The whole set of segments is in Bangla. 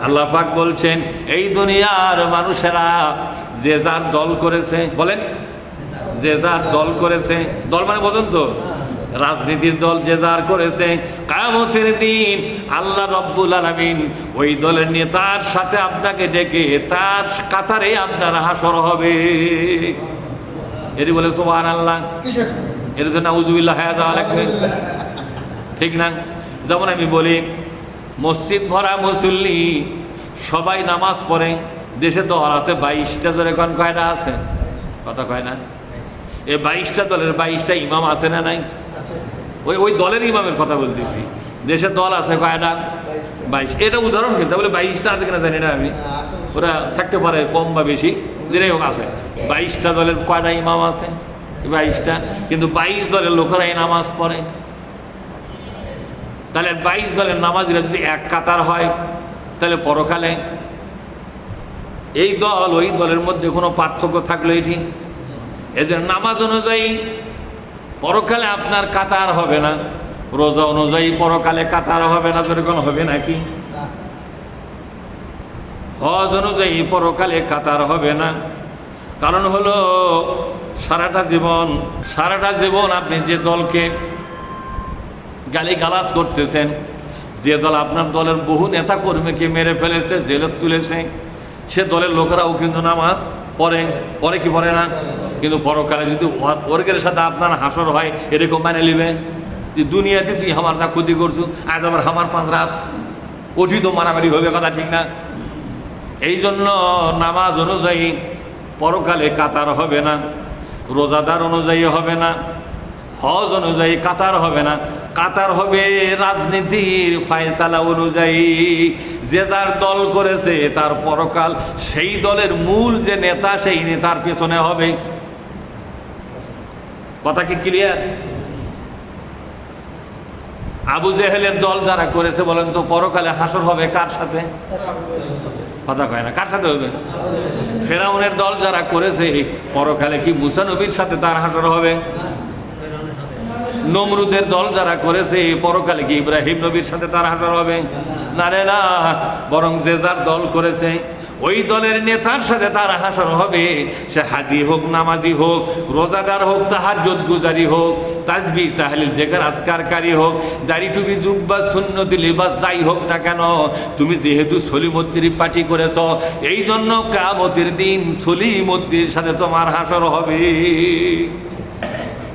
আল্লাহ পাক বলছেন এই দুনিয়ার মানুষেরা যে যার দল করেছে, বলেন যে যার দল করেছে, দল মানে বোঝেন তো, রাজনীতির দল যে যার করেছে, কিয়ামতের দিন আল্লাহ রাব্বুল আলামিন ওই দলের নেতার সাথে আপনাকে ডেকে তার কাতারে আপনার হাসর হবে। এটি বলে সুবহানাল্লাহ, এর জন্য নাউযুবিল্লাহ হয়ে যাওয়া লাগবে, ঠিক না? যেমন আমি বলি মসজিদ ভরা মুসল্লি, সবাই নামাজ পড়ে, দেশে দল আছে 22টা, জোরে কোন কয়টা আছে? কথা কয় না? এই 22টা দলের 22টা ইমাম আছে না নাই? ওই দলের ইমামের কথা বলতেছি। দেশে দল আছে কয়টা? 22। এটা উদাহরণ, কিন্তু বলে 22টা আছে কিনা জানি না আমি, ওরা থাকতে পারে কম বা বেশি, যেটাই হোক আছে। 22টা দলের কয়টা ইমাম আছে? 22টা, কিন্তু 22 দলের লোকেরাই নামাজ পড়ে। তাহলে 22 দলের নামাজিরা যদি এক কাতার হয়, তাহলে পরকালে এই দল ওই দলের মধ্যে কোনো পার্থক্য থাকলো এটি? এদের নামাজ অনুযায়ী পরকালে আপনার কাতার হবে না, রোজা অনুযায়ী পরকালে কাতার হবে না, যেরকম হবে নাকি? হজ অনুযায়ী পরকালে কাতার হবে না। কারণ হলো সারাটা জীবন আপনি যে দলকে গালিগালাজ করতেছেন, যে দল আপনার দলের বহু নেতা কর্মীকে মেরে ফেলেছে, জেলে তুলেছে, সে দলের লোকেরাও কিন্তু নামাজ পড়ে কি পড়ে না? কিন্তু পরকালে যদি ওর্গের সাথে আপনার হাসর হয়, এরকম মানে নিবে যে দুনিয়াতে তুই আমার যা ক্ষতি করছু, আজ আবার আমার 5 রাত ওঠি তো মারামারি হবে, কথা ঠিক না? এই জন্য নামাজ অনুযায়ী পরকালে কাতার হবে না, রোজাদার অনুযায়ী হবে না, হজ অনুযায়ী কাতার হবে না। কাতার হবে রাজনীতির ফায়সালা অনুযায়ী। যে যার দল করেছে তার পরকাল সেই দলের মূল যে নেতা, সেই নেতার পেছনে হবে। কথা কি ক্লিয়ার? আবু জেহেলের দল যারা করেছে, বলেন তো পরকালে হাসর হবে কার সাথে? কথা কয় না, কার সাথে হবে? ফেরাউনের দল যারা করেছে, পরকালে কি মুসা নবীর সাথে তার হাসর হবে? নমরুদের দল যারা করেছে, পরকালে কি ইব্রাহিম নবীর সাথে তার হাসর হবে? না রে না, বরং যে যার দল করেছে ওই দলের নেতার সাথে তার হাসর হবে। সে হাজি হোক, নামাজি হোক, রোজাদার হোক, তাহাজ্জুদ গুজারি হোক, তাসবিহ তাহলিল জিকির আজকারকারী হোক, দাড়ি টুপি জুব্বা সুন্নতি লিবাস যাই হোক না কেন, তুমি যেহেতু সলিমুদ্দির পার্টি করেছ, এই জন্য কিয়ামতের দিন সলিমুদ্দির সাথে তোমার হাসর হবে।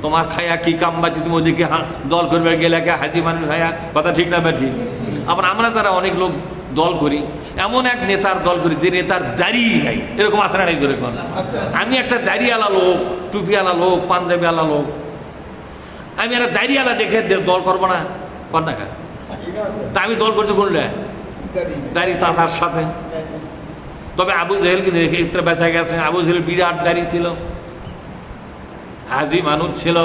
তোমার খায়া কি কামবাজি, তুমি ওদিকে দল করবে গেলে হাজি মানুষ খায়া, কথা ঠিক না? ঠিক। আবার আমরা যারা অনেক লোক দল করি, এমন এক নেতার দল করি যে নেতার দাড়ি নাই, এরকম আছে না নাই? জোরে কোন। আমি একটা দাড়িওয়ালা লোক, টুপিওয়ালা লোক, পাঞ্জাবিওয়ালা লোক, আমি একটা দাড়িওয়ালা দেখে দল করবো না? কর না? তা আমি দল করছি কোনটা? দাড়ি চাচার সাথে। তবে আবু জেহেলকে দেখে ইত্রা বেঁচা গেছে। আবু জেহেল বিরাট দাড়ি ছিল, হাজি মানুষ ছিল,